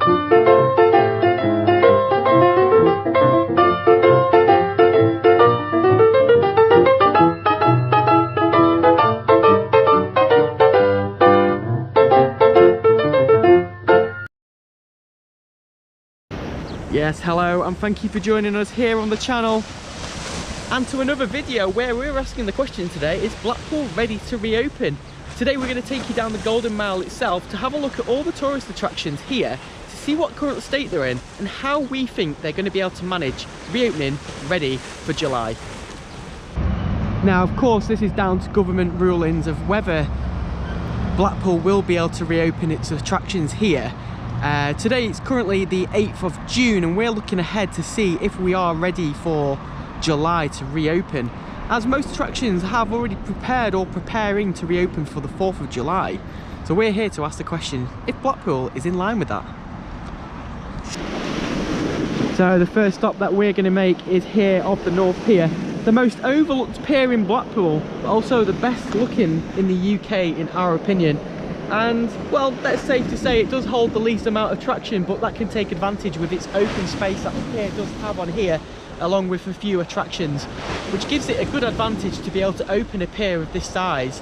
Yes, hello, and thank you for joining us here on the channel and to another video where we're asking the question today: is Blackpool ready to reopen? Today we're going to take you down the Golden Mile itself to have a look at all the tourist attractions here, to see what current state they're in and how we think they're going to be able to manage reopening ready for July. Now, of course, this is down to government rulings of whether Blackpool will be able to reopen its attractions here. Today it's currently the 8th of June and we're looking ahead to see if we are ready for July to reopen, as most attractions have already prepared or preparing to reopen for the 4th of July. So we're here to ask the question if Blackpool is in line with that. So the first stop that we're going to make is here off the North Pier, the most overlooked pier in Blackpool, but also the best looking in the UK in our opinion. And well, that's safe to say it does hold the least amount of traction, but that can take advantage with its open space that the pier does have on here, along with a few attractions, which gives it a good advantage to be able to open a pier of this size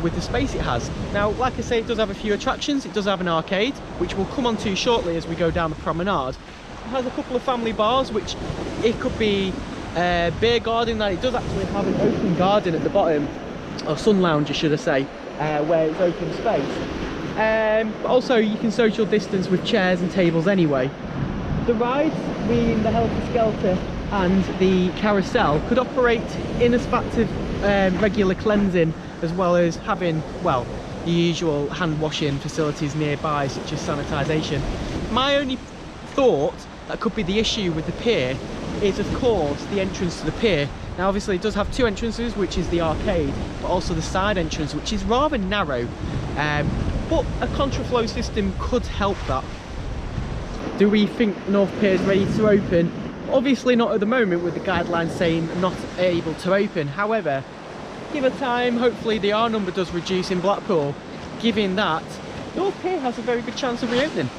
with the space it has. Now, like I say, it does have a few attractions. It does have an arcade, which we'll come on to shortly as we go down the promenade. It has a couple of family bars, which it could be beer garden. That it does actually have an open garden at the bottom, or sun lounge should I say, where it's open space. But also you can social distance with chairs and tables anyway. The rides, being the Helter Skelter and the Carousel, could operate in a fact of regular cleansing, as well as having, well, the usual hand washing facilities nearby, such as sanitisation. My only thought that could be the issue with the pier is, of course, the entrance to the pier. Now obviously it does have two entrances, which is the arcade, but also the side entrance, which is rather narrow, but a contraflow system could help that. Do we think North Pier is ready to open? Obviously not at the moment, with the guidelines saying not able to open. However, give it time, hopefully the R number does reduce in Blackpool, giving that North Pier has a very good chance of reopening.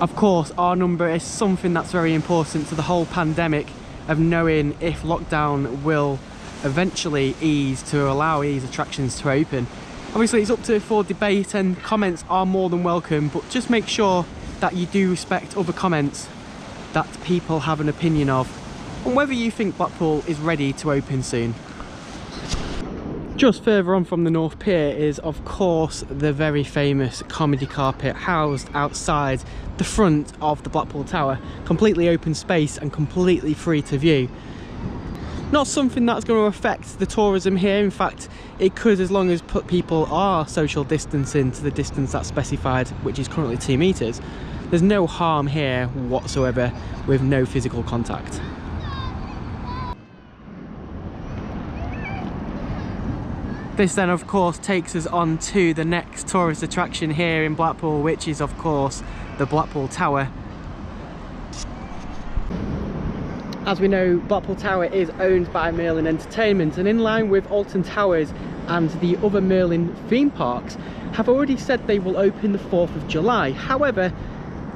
Of course, R number is something that's very important to the whole pandemic, of knowing if lockdown will eventually ease to allow these attractions to open. Obviously it's up for debate and comments are more than welcome, but just make sure that you do respect other comments that people have an opinion of on whether you think Blackpool is ready to open soon. Just further on from the North Pier is, of course, the very famous comedy carpet housed outside the front of the Blackpool Tower. Completely open space and completely free to view. Not something that's going to affect the tourism here. In fact, it could, as long as people are social distancing to the distance that's specified, which is currently 2 meters. There's no harm here whatsoever, with no physical contact. This then of course takes us on to the next tourist attraction here in Blackpool, which is of course the Blackpool Tower. As we know, Blackpool Tower is owned by Merlin Entertainment, and in line with Alton Towers and the other Merlin theme parks, have already said they will open the 4th of July. However,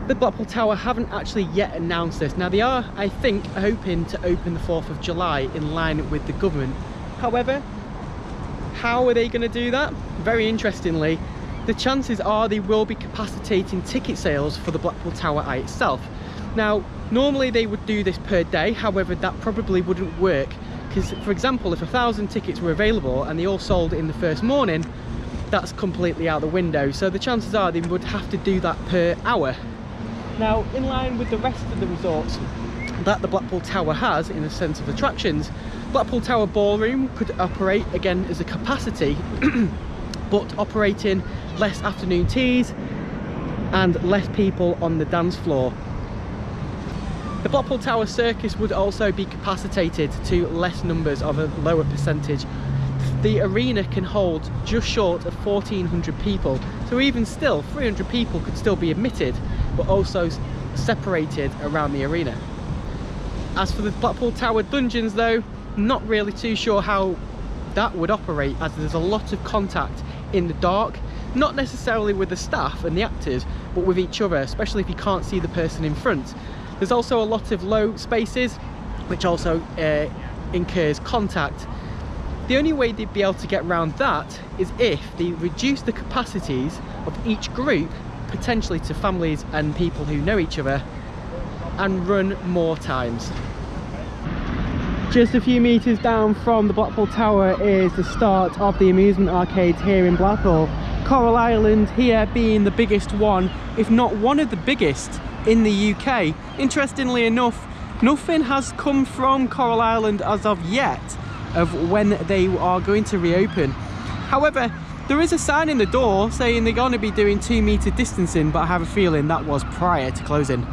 the Blackpool Tower haven't actually yet announced this. Now they are, I think, hoping to open the 4th of July in line with the government. However, how are they going to do that? Very interestingly, the chances are they will be capacitating ticket sales for the Blackpool Tower Eye itself. Now, normally they would do this per day, however that probably wouldn't work, because for example, if 1,000 tickets were available and they all sold in the first morning, that's completely out the window. So the chances are they would have to do that per hour. Now, in line with the rest of the resorts that the Blackpool Tower has in a sense of attractions, Blackpool Tower Ballroom could operate again as a capacity but operating less afternoon teas and less people on the dance floor. The Blackpool Tower Circus would also be capacitated to less numbers of a lower percentage. The arena can hold just short of 1,400 people, so even still 300 people could still be admitted, but also separated around the arena. As for the Blackpool Tower Dungeons though, not really too sure how that would operate, as there's a lot of contact in the dark. not necessarily with the staff and the actors, but with each other, especially if you can't see the person in front. There's also a lot of low spaces, which also incurs contact. The only way they'd be able to get around that is if they reduce the capacities of each group, potentially to families and people who know each other, and run more times. Just a few metres down from the Blackpool Tower is the start of the amusement arcades here in Blackpool. Coral Island here being the biggest one, if not one of the biggest in the UK. Interestingly enough, nothing has come from Coral Island as of yet of when they are going to reopen. However, there is a sign in the door saying they're going to be doing 2 metre distancing, but I have a feeling that was prior to closing.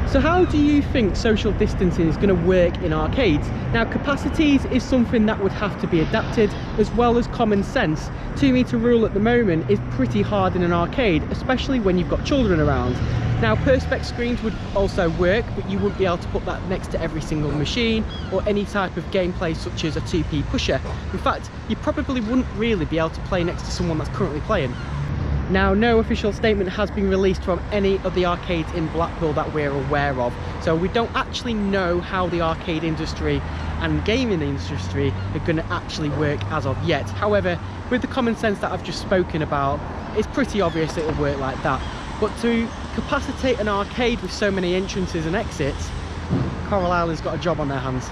So how do you think social distancing is going to work in arcades? Now, capacities is something that would have to be adapted, as well as common sense. 2 metre rule at the moment is pretty hard in an arcade, especially when you've got children around. Now, perspex screens would also work, but you wouldn't be able to put that next to every single machine or any type of gameplay such as a 2p pusher. In fact, you probably wouldn't really be able to play next to someone that's currently playing. Now, no official statement has been released from any of the arcades in Blackpool that we're aware of, so we don't actually know how the arcade industry and gaming industry are going to actually work as of yet. However, with the common sense that I've just spoken about, it's pretty obvious it'll work like that. But to capacitate an arcade with so many entrances and exits, Coral Island's got a job on their hands.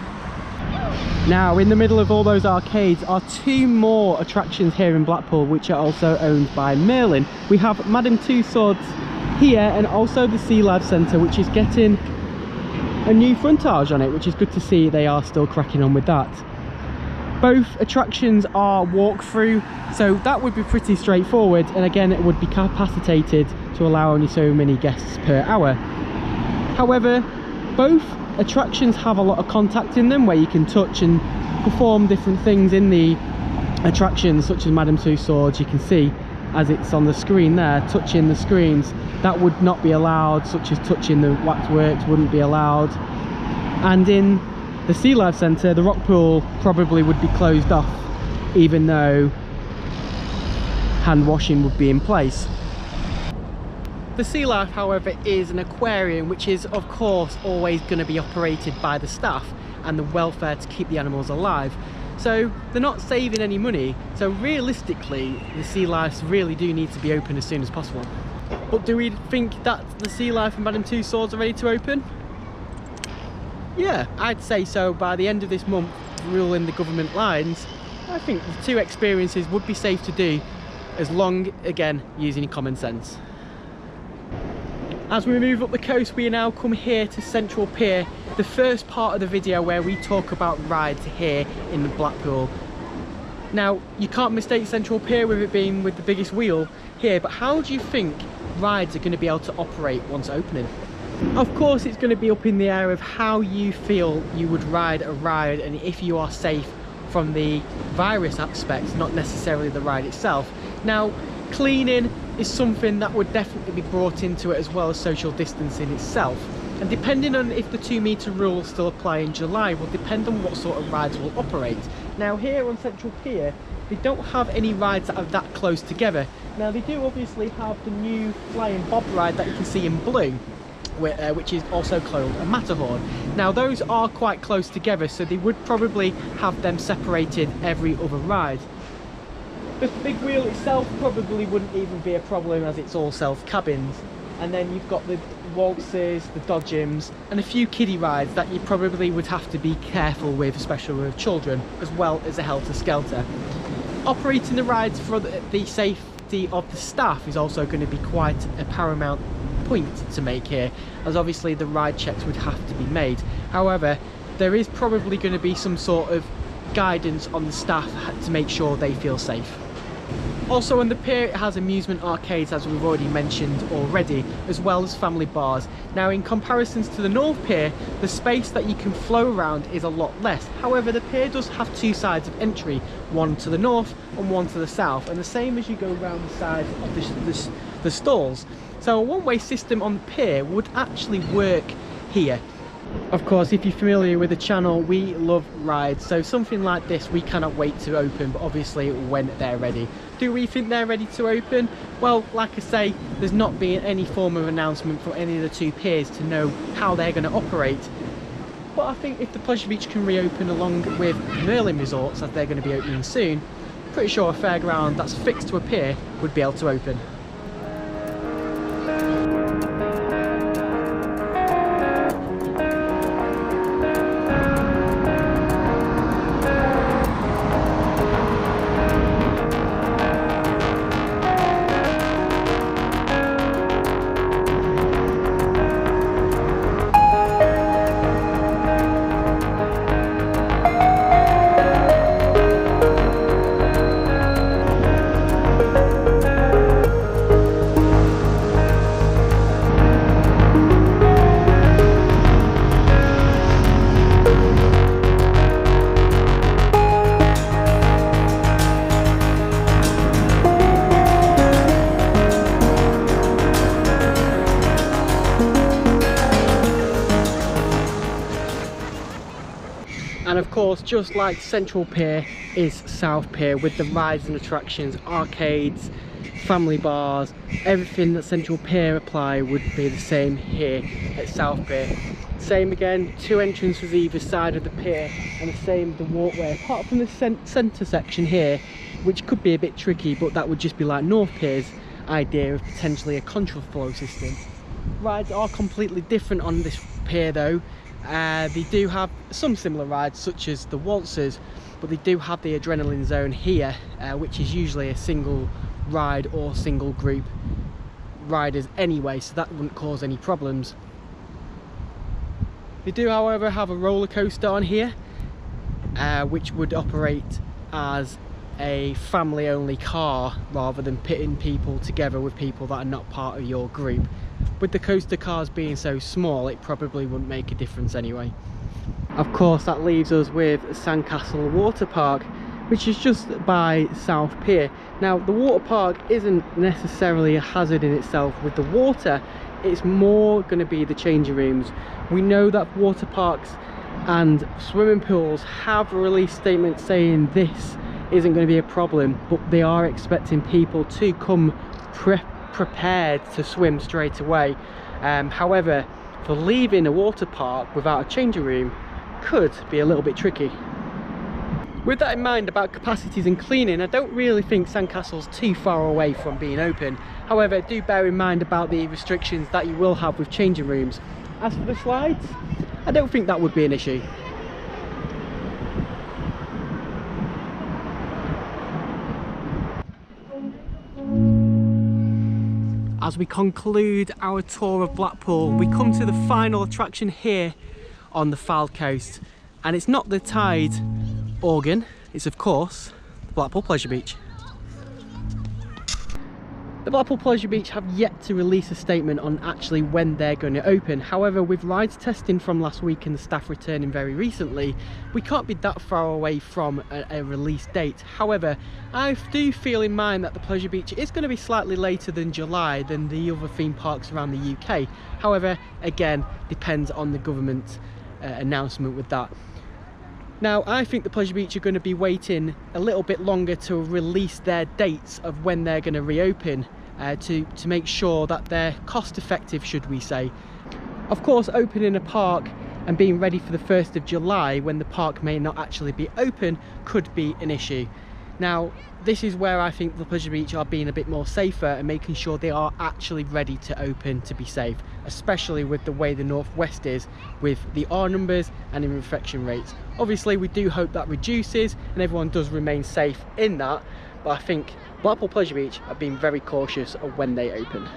Now, in the middle of all those arcades are 2 more attractions here in Blackpool, which are also owned by Merlin. We have Madame Tussauds here, and also the Sea Life Centre, which is getting a new frontage on it, which is good to see they are still cracking on with that. Both attractions are walk-through, so that would be pretty straightforward, and again it would be capacitated to allow only so many guests per hour. However, both attractions have a lot of contact in them, where you can touch and perform different things in the attractions, such as Madame Tussauds. You can see as it's on the screen there, touching the screens, that would not be allowed, such as touching the waxworks wouldn't be allowed. And in the Sea Life Centre, the rock pool probably would be closed off, even though hand washing would be in place. The Sea Life, however, is an aquarium which is of course always going to be operated by the staff and the welfare to keep the animals alive. So they're not saving any money, so realistically the Sea Life really do need to be open as soon as possible. But do we think that the Sea Life and Madame Tussauds are ready to open? Yeah, I'd say so. By the end of this month, ruling the government lines, I think the 2 experiences would be safe to do, as long, again, using common sense. As we move up the coast, we now come here to Central Pier, the first part of the video where we talk about rides here in Blackpool. Now, you can't mistake Central Pier with it being with the biggest wheel here, but how do you think rides are going to be able to operate once opening? Of course, it's going to be up in the air of how you feel you would ride a ride and if you are safe from the virus aspects, not necessarily the ride itself. Now, cleaning is something that would definitely be brought into it, as well as social distancing itself. And depending on if the 2 metre rule still apply in July will depend on what sort of rides will operate. Now, here on Central Pier, they don't have any rides that are that close together. Now, they do obviously have the new Flying Bob ride that you can see in blue, which is also called a Matterhorn. Now, those are quite close together, so they would probably have them separated every other ride. The big wheel itself probably wouldn't even be a problem, as it's all self-cabins. And then you've got the waltzes, the dodgems, and a few kiddie rides that you probably would have to be careful with, especially with children, as well as a helter-skelter. Operating the rides for the safety of the staff is also going to be quite a paramount point to make here, as obviously the ride checks would have to be made. However, there is probably going to be some sort of guidance on the staff to make sure they feel safe. Also on the pier, it has amusement arcades, as we've already mentioned already, as well as family bars. Now, in comparisons to the North Pier, the space that you can flow around is a lot less. However, the pier does have 2 sides of entry, one to the north and one to the south, and the same as you go around the sides of the stalls. So a one-way system on the pier would actually work here. Of course, if you're familiar with the channel, we love rides, so something like this we cannot wait to open, but obviously when they're ready. Do we think they're ready to open? Well, like I say, there's not been any form of announcement from any of the two piers to know how they're going to operate. But I think if the Pleasure Beach can reopen along with Merlin Resorts, as they're going to be opening soon, pretty sure a fairground that's fixed to a pier would be able to open. And of course, just like Central Pier is South Pier, with the rides and attractions, arcades, family bars, everything that Central Pier apply would be the same here at South Pier. Same again, 2 entrances either side of the pier, and the same the walkway, apart from the centre section here, which could be a bit tricky, but that would just be like North Pier's idea of potentially a contraflow system. Rides are completely different on this pier though. They do have some similar rides such as the waltzers, but they do have the adrenaline zone here, which is usually a single ride or single group riders anyway, so that wouldn't cause any problems. They do however have a roller coaster on here, which would operate as a family only car rather than pitting people together with people that are not part of your group. With the coaster cars being so small, it probably wouldn't make a difference anyway. Of course, that leaves us with Sandcastle Water Park, which is just by South Pier. Now, the water park isn't necessarily a hazard in itself with the water, it's more going to be the changing rooms. We know that water parks and swimming pools have released statements saying this isn't going to be a problem, but they are expecting people to come prepared to swim straight away. However, for leaving a water park without a changing room could be a little bit tricky. With that in mind about capacities and cleaning, I don't really think Sandcastle's too far away from being open. However, do bear in mind about the restrictions that you will have with changing rooms. As for the slides, I don't think that would be an issue. As we conclude our tour of Blackpool, we come to the final attraction here on the Fylde coast, and it's not the tide organ, it's of course the Blackpool Pleasure Beach. The Blackpool Pleasure Beach have yet to release a statement on actually when they're going to open. However, with rides testing from last week and the staff returning very recently, we can't be that far away from a release date. However, I do feel in mind that the Pleasure Beach is going to be slightly later than July than the other theme parks around the UK. However, again, depends on the government announcement with that. Now, I think the Pleasure Beach are going to be waiting a little bit longer to release their dates of when they're going to reopen, to make sure that they're cost effective, should we say. Of course, opening a park and being ready for the 1st of July when the park may not actually be open could be an issue. Now, this is where I think the Pleasure Beach are being a bit more safer and making sure they are actually ready to open to be safe, especially with the way the Northwest is with the R numbers and infection rates. Obviously, we do hope that reduces and everyone does remain safe in that, but I think Blackpool Pleasure Beach are being very cautious of when they open.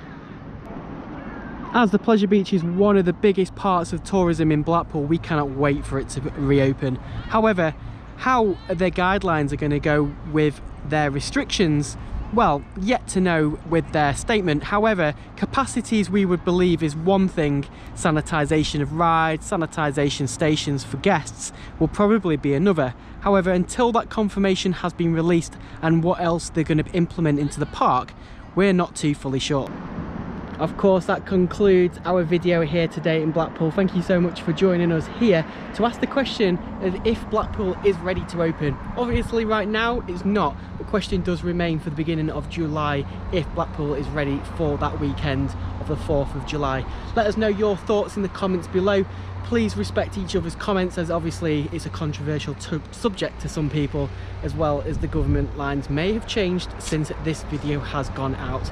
As the Pleasure Beach is one of the biggest parts of tourism in Blackpool, we cannot wait for it to reopen. However, how their guidelines are going to go with their restrictions, well, yet to know with their statement. However, capacities we would believe is one thing, sanitisation of rides, sanitisation stations for guests will probably be another. However, until that confirmation has been released and what else they're going to implement into the park, we're not too fully sure. Of course, that concludes our video here today in Blackpool. Thank you so much for joining us here to ask the question of if Blackpool is ready to open. Obviously right now it's not. The question does remain for the beginning of July if Blackpool is ready for that weekend of the 4th of July. Let us know your thoughts in the comments below. Please respect each other's comments, as obviously it's a controversial subject to some people, as well as the government lines may have changed since this video has gone out.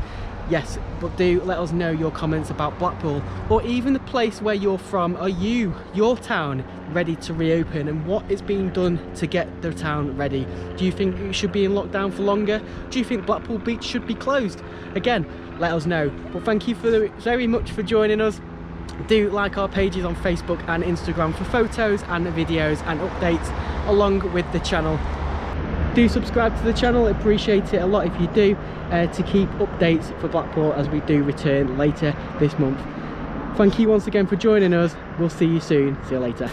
Yes, but do let us know your comments about Blackpool, or even the place where you're from. Are your town ready to reopen, and what is being done to get the town ready? Do you think it should be in lockdown for longer? Do you think Blackpool Beach should be closed? Again, let us know. But thank you very much for joining us. Do like our pages on Facebook and Instagram for photos and videos and updates along with the channel. Do subscribe to the channel, appreciate it a lot if you do, to keep updates for Blackpool as we do return later this month. Thank you once again for joining us. We'll see you soon. See you later.